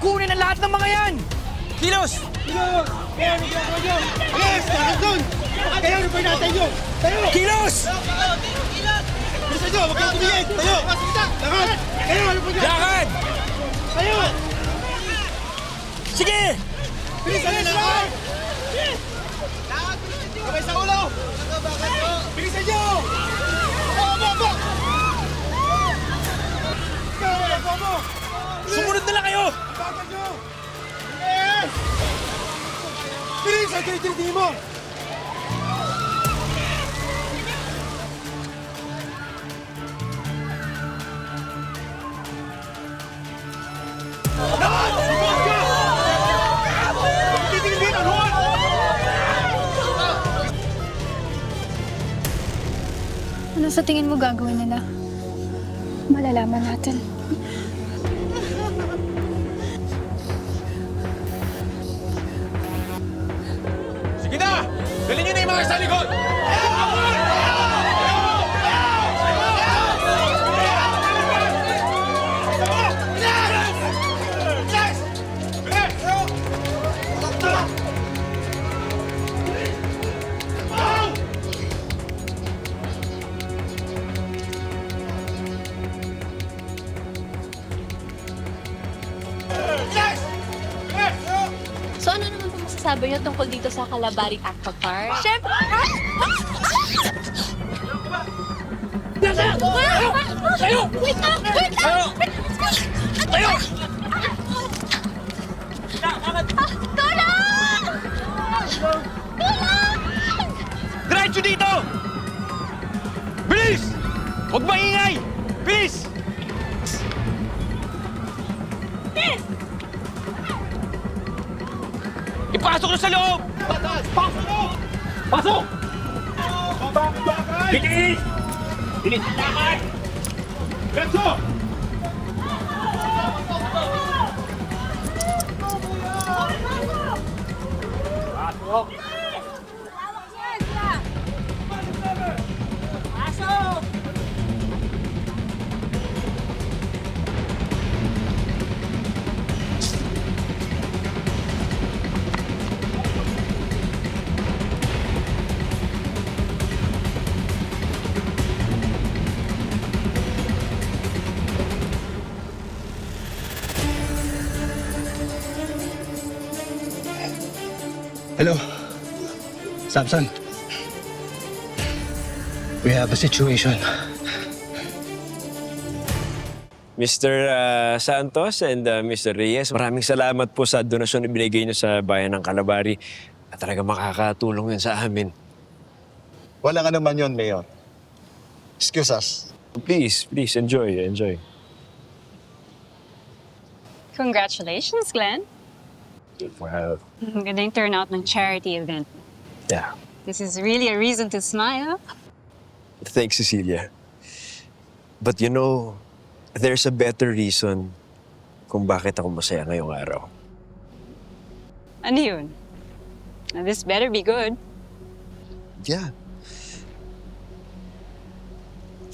kunin ang lahat ng mga yan! Kilos! Kilos! Kaya ano ginagawa nyo? Yes! Lakad doon! Kayo, ano pa natin nyo? Tayo! Kilos! Bilisan nyo! Huwag kayong tumingin! Tayo! Lakad! Kayo, ano pa nyo? Lakad! Tayo! Sige! Bilisan nyo lakad! Kamay sa ulo! Bilisan nyo! Bobo! Bobo! Sumunod na lang kayo! Bakit nyo? Yes! Bilisan kayo tinitingin mo! Ano sa tingin mo gagawin nila? Malalaman natin. Sige na! Dalhin niyo na yung mga sa likod! So ano naman po masasabi niyo tungkol dito sa Calabari Aqua Park? Siyempre! Tayo! Wait lang! Wait Tayo! lang! Tayo! Tulong! Diretso dito! Bilis! Huwag maingay! Bilis! Ipasok na sa loob! Pasok! Bilis! Bilis! Lakad! Diretso! Pasok! Hello, Samson. We have a situation. Mr. Santos and Mr. Reyes, maraming salamat po sa donasyon na binigay niyo sa bayan ng Calabari. At talaga makakatulong yan sa amin. Walang ano man yun, Mayor. Excuse us. Please, please, enjoy, enjoy. Congratulations, Glenn. Well, Ganda yung turnout ng charity event. yeah. This is really a reason to smile. Thanks, Cecilia. But you know, there's a better reason kung bakit ako masaya ngayong araw. Ano yun? Now, this better be good. Yeah.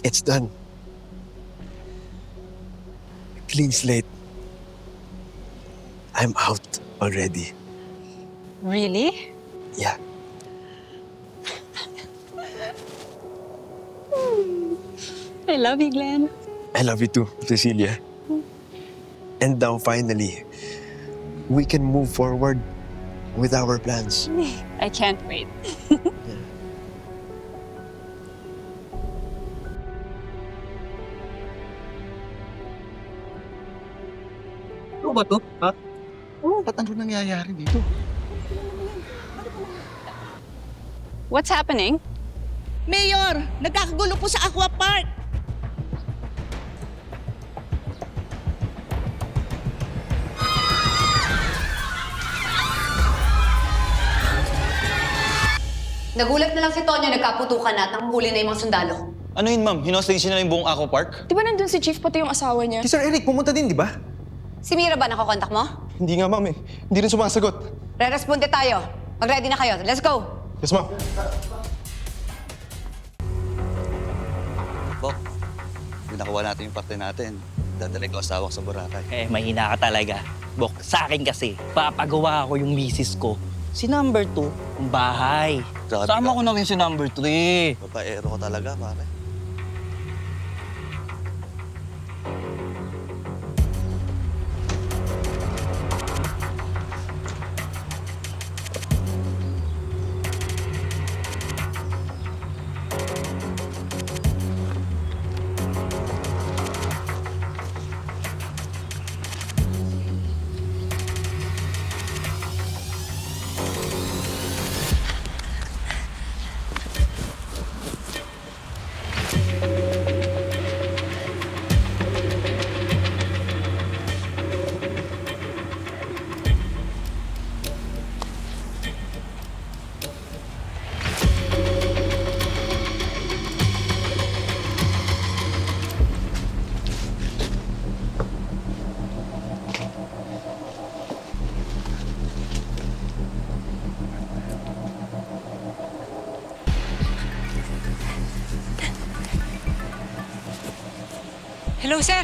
It's done. Clean slate. I'm out already. Really? Yeah. I love you, Glenn. I love you too, Cecilia. And now, finally, we can move forward with our plans. I can't wait. Ano ba to? Ha? Oh, ba't ano nangyayari dito? What's happening? Mayor, nagkakagulo po sa Aqua Park. Nagulat na lang si Tonyo, nagkaputukan na at nanghuli na yung mga sundalo. Ano yun, ma'am? Hinostage na yung buong Aqua Park? Di ba nandun si Chief pati yung asawa niya? Si Sir Eric, pumunta din, di ba? Si Mira ba nakokontak mo? Hindi nga, ma'am eh. Hindi rin sumasagot. Re-responde tayo. Mag-ready na kayo. Let's go! Yes, ma'am. Bok, nakuha natin yung parte natin. Dadalay ko asawa ko sa Boracay. Eh, mahina ka talaga. Bok, sa akin kasi, papagawa ko yung misis ko. Si number 2, ang bahay. Grabe Sama ka. ko na rin si number 3. Babaero ko talaga, pare. Hello, sir.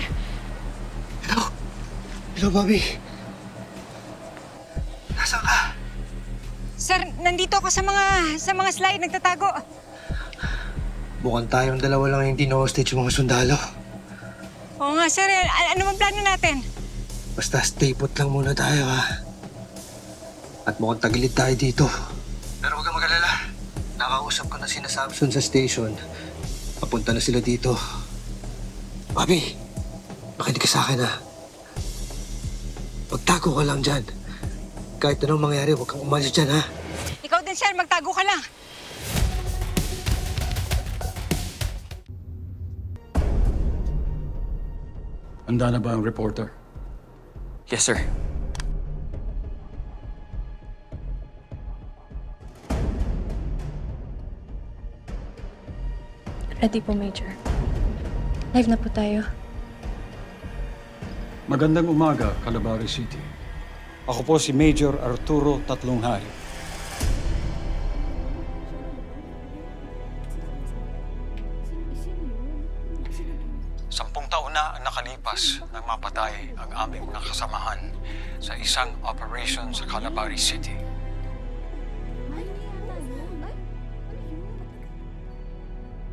Hello, Bobby. Nasaan ka? Sir, nandito ako sa mga slide, nagtatago. Mukhang tayong dalawa lang hindi na-hostage yung mga sundalo. Oo nga, sir. Ano bang plano natin? Basta stay put lang muna tayo, ha? At mukhang tagilid tayo dito. Pero huwag kang mag-alala. Nakausap ko na sina Samson sa station. Papunta na sila dito. Bobby, makinig ka sa akin, ha? Magtago ka lang dyan. Kahit anong mangyari, huwag kang umalis dyan, ha? Ikaw din, sir. Magtago ka lang. Handa na ba ang reporter? Yes, sir. Ready po, Major. Live na po tayo. Magandang umaga, Calabari City. Ako po si Major Arturo Tatlonghari. Sampung taon na ang nakalipas nang mapatay ang aming mga kasamahan sa isang operation sa Calabari City.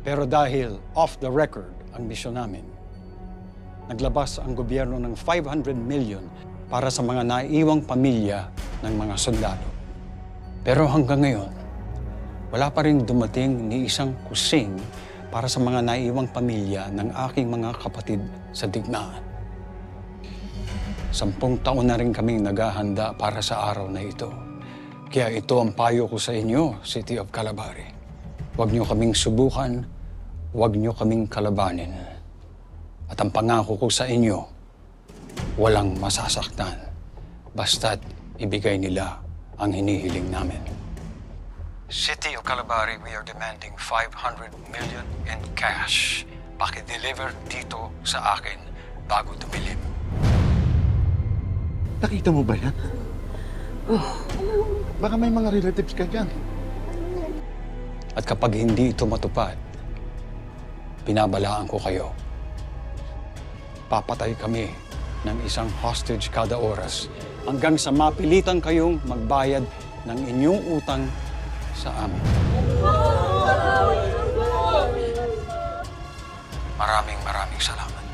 Pero dahil off the record ang misyon namin, naglabas ang gobyerno ng 500 million para sa mga naiiwang pamilya ng mga sundalo. Pero hanggang ngayon, wala pa rin dumating ni isang kusing para sa mga naiiwang pamilya ng aking mga kapatid sa digmaan. 10 taon na rin kaming naghahanda para sa araw na ito. Kaya ito ang payo ko sa inyo, City of Calabari. Huwag niyo kaming subukan, huwag niyo kaming kalabanin. At ang pangako ko sa inyo, walang masasaktan. Basta't ibigay nila ang hinihiling namin. City of Calabari, we are demanding 500 million in cash. Paki-deliver dito sa akin bago dumilim. Nakita mo ba yan? Baka may mga relatives ka dyan. At kapag hindi ito matupad, binabalaan ko kayo. Papatay kami ng isang hostage kada oras hanggang sa mapilitan kayong magbayad ng inyong utang sa amin. Maraming salamat.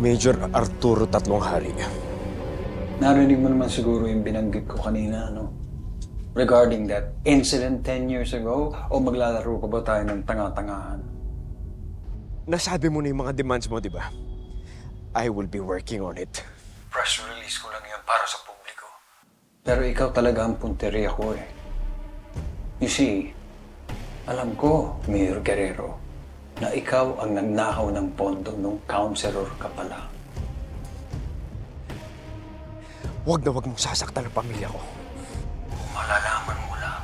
Major Arturo Tatlonghari. Narinig mo naman siguro yung binanggit ko kanina, no? Regarding that incident 10 years ago, o maglalaro pa ba tayo ng tanga-tangahan? Nasabi mo na yung mga demands mo, di ba? I will be working on it. Press release ko lang yun para sa publiko. Pero ikaw talaga ang punteriya ko eh. You see, alam ko, Mayor Guerrero, na ikaw ang nagnakaw ng pondo nung counselor ka pala. Huwag na huwag mong sasaktan ang pamilya ko. Malalaman mo lang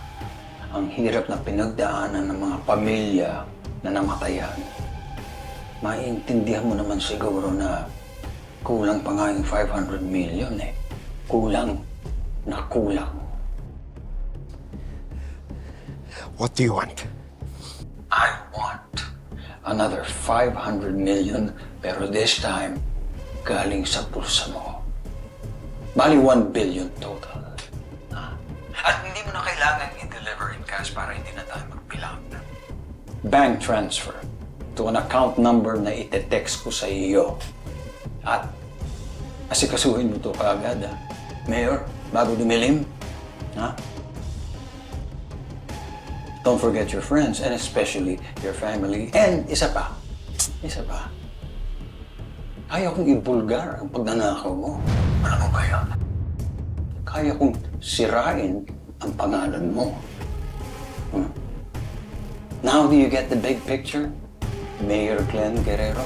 ang hirap na pinagdaanan ng mga pamilya na namatayan Maintindihan mo naman siguro na kulang pa nga yung 500 million eh. Kulang na kulang. What do you want? I want another 500 million, pero this time, galing sa pulsa mo. Bali 1 billion total. Ha? At hindi mo na kailangan i-deliver in cash para hindi na tayo magbilang. Bank transfer to an account number na ite-text ko sa iyo. At asikasuhin mo to kaagad, ha? Mayor, bago dumilim. Ha? Don't forget your friends and especially your family. And isa pa. Kaya kong ibulgar ang pagnanakaw mo. Alam mo ba yan? Kaya kong sirain ang pangalan mo. Now do you get the big picture, Mayor Glenn Guerrero?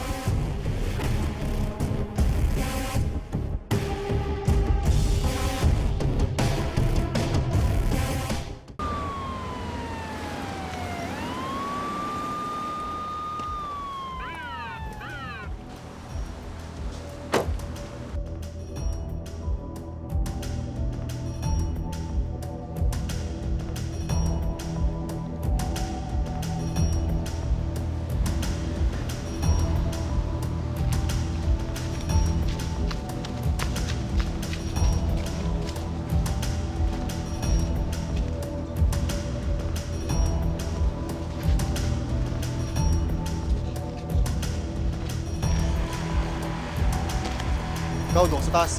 Ikaw, doon sa taas.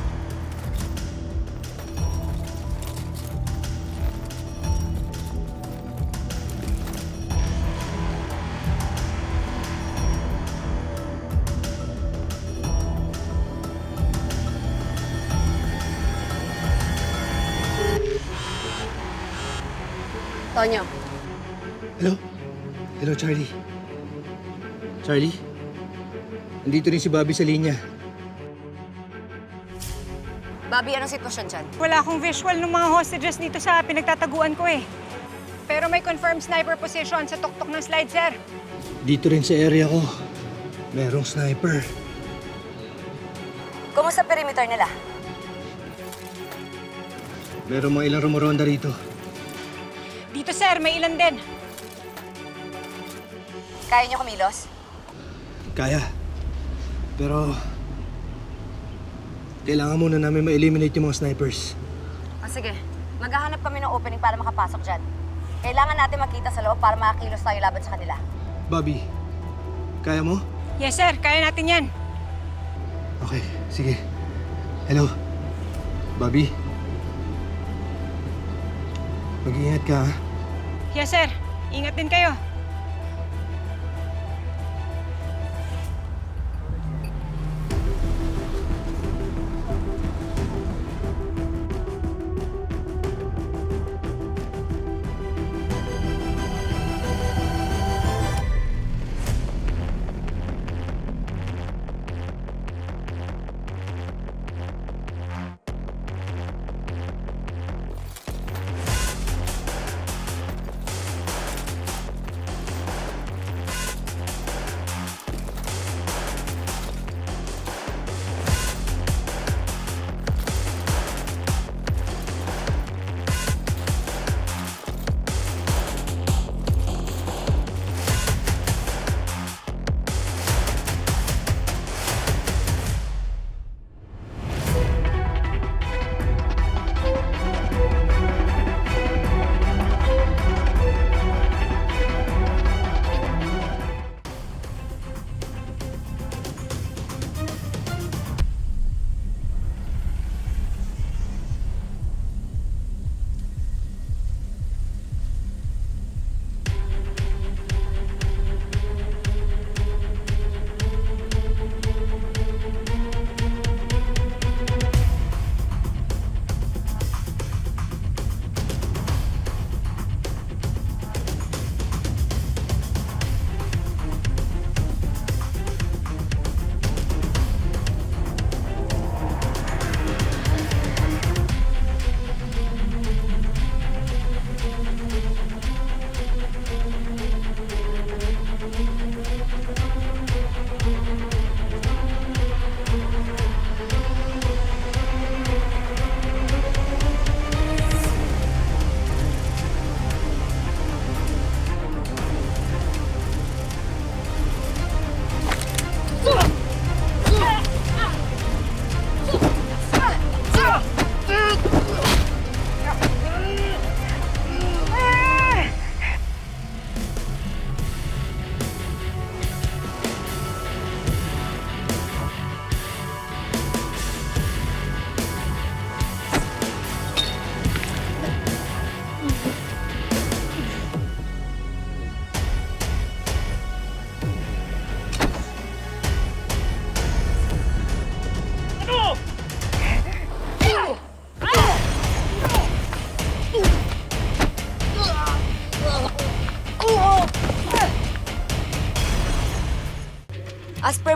Tonyo, Hello? Hello, Charlie. Charlie? Nandito rin si Bobby sa linya. Bobby, anong sitwasyon dyan? Wala akong visual ng mga hostages dito sa pinagtataguan ko eh. Pero may confirmed sniper position sa tuktok ng slide, sir. Dito rin sa area ko. Merong sniper. Kumusta perimeter nila? Merong mga ilang rumoronda rito. Dito, sir, may ilan din. Kaya niyo kumilos? Kaya. Pero kailangan muna namin ma-eliminate yung mga snipers. Sige. Maghahanap kami ng opening para makapasok dyan. Kailangan natin makita sa loob para makakilos tayo laban sa kanila. Bobby, kaya mo? Yes, sir. Kaya natin yan. Okay, sige. Hello? Bobby? Mag-iingat ka, ha? Yes, sir. Ingat din kayo.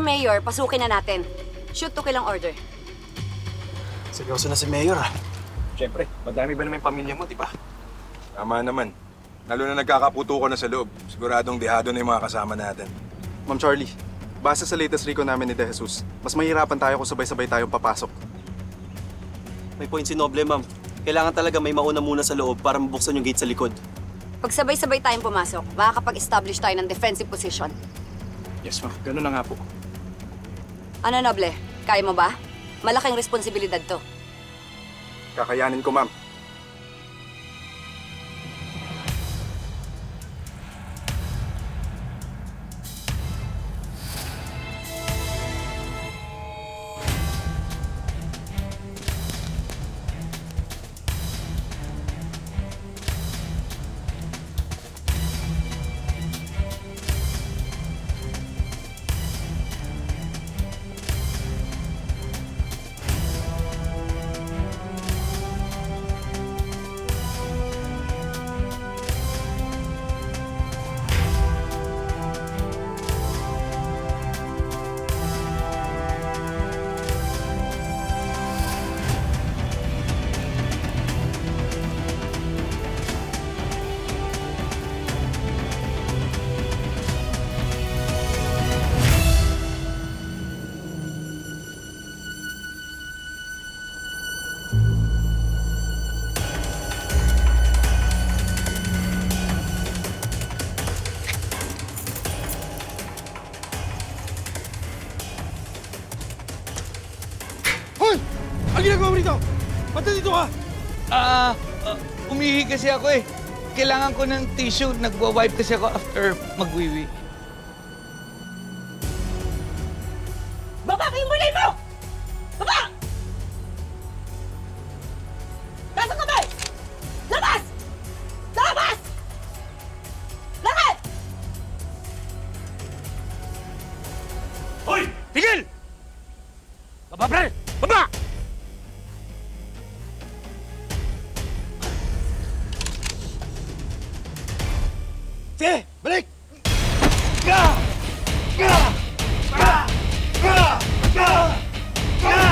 Mayor, pasukin na natin. Shoot to kill ang order. Seryoso na si Mayor ah. Siyempre, madami ba naman yung pamilya mo, di ba? Tama naman. Lalo na nagkakaputukan na sa loob. Siguradong dehado na yung mga kasama natin. Ma'am Charlie, base sa latest recon namin ni De Jesus, mas mahirapan tayo kung sabay-sabay tayong papasok. May point si Noble, ma'am. Kailangan talaga may mauna muna sa loob para mabuksan yung gate sa likod. Pag sabay-sabay tayong pumasok, makakapag-establish tayo ng defensive position. Yes, ma'am. Ganun na nga po. Ano, Noble? Kaya mo ba? Malaking responsibilidad to. Kakayanin ko, ma'am. Ang ginagawa mo rito? Ba't nandito ka? Umihi kasi ako eh. Kailangan ko ng tissue. Nagwa-wipe kasi ako after magwiwi. Baba kayo mulay mo! Baba! Taas ang kamay! Labas! Labas! Lakad! Hoy! Tigil! Baba, pre! Baba! Sige! Balik! Ga! Ga! Ga! Ga! Ga! Ga!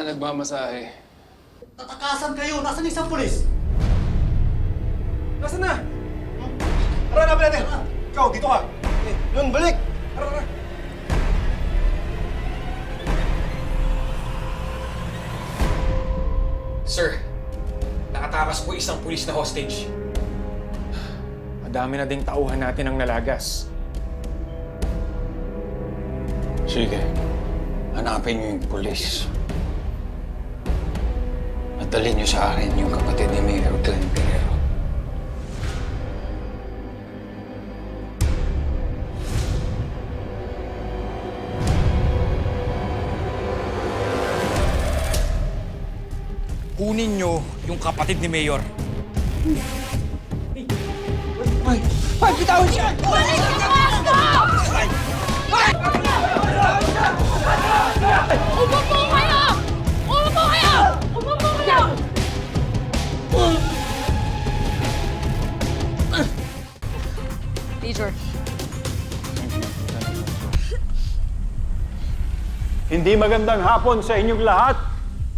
Nagmamasahe. Tatakasan kayo! Nasaan isang pulis? Nasaan na? Tara, hanapin natin! Ikaw, dito ka! Yun, balik! Tara! Sir, nakatakas po isang pulis na hostage. Madami na ding tauhan natin ang nalagas. Sige, hanapin niyo yung pulis. At dalhin niyo sa akin yung kapatid ni Mayor Glenn Guerrero. Kunin nyo yung kapatid ni Mayor. Ay, bitawan siya! Umupo kayo! Umupo kayo! Umupo kayo! Major. Hindi magandang hapon sa inyong lahat.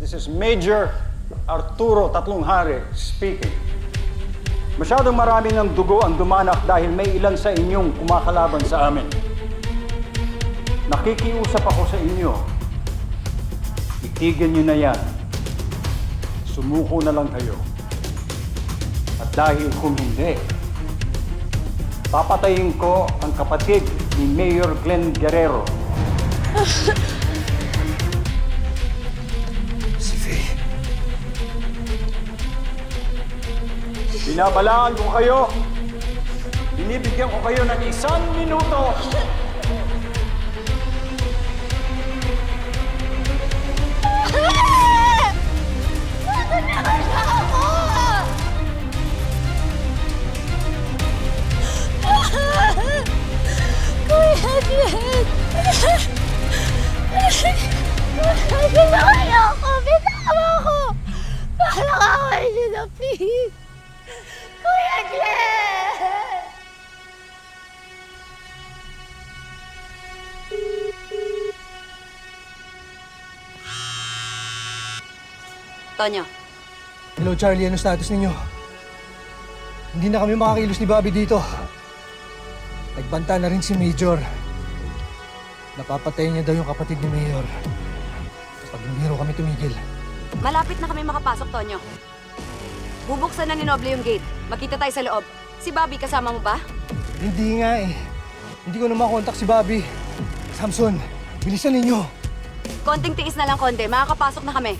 This is Major Arturo Tatlonghari speaking. Masyadong marami ng dugo ang dumanak dahil may ilan sa inyong kumakalaban sa amin. Nakikiusap ako sa inyo. Itigil niyo na yan. Sumuko na lang kayo. At dahil kung hindi, papatayin ko ang kapatid ni Mayor Glenn Guerrero. Si Faye. Binabalaan ko kayo. Binibigyan ko kayo ng 1 minuto. Kuya Glenn! Binawan ako! Binawa ko! Palakawin niyo na, please! Kuya Glenn! Tonyo, Hello Charlie, ano status ninyo? Hindi na kami makakilos ni Bobby dito. Nagbanta na rin si Major. Napapatay niya daw yung kapatid ni Mayor. Kapag hindi raw kami tumigil. malapit na kami makapasok, Tonyo. Bubuksan na ni Noble yung gate. Magkita tayo sa loob. Si Bobby, kasama mo ba? Hindi nga eh. Hindi ko na makontak si Bobby. Samson, bilisan ninyo. Konting tiis na lang, Konde. Makakapasok na kami.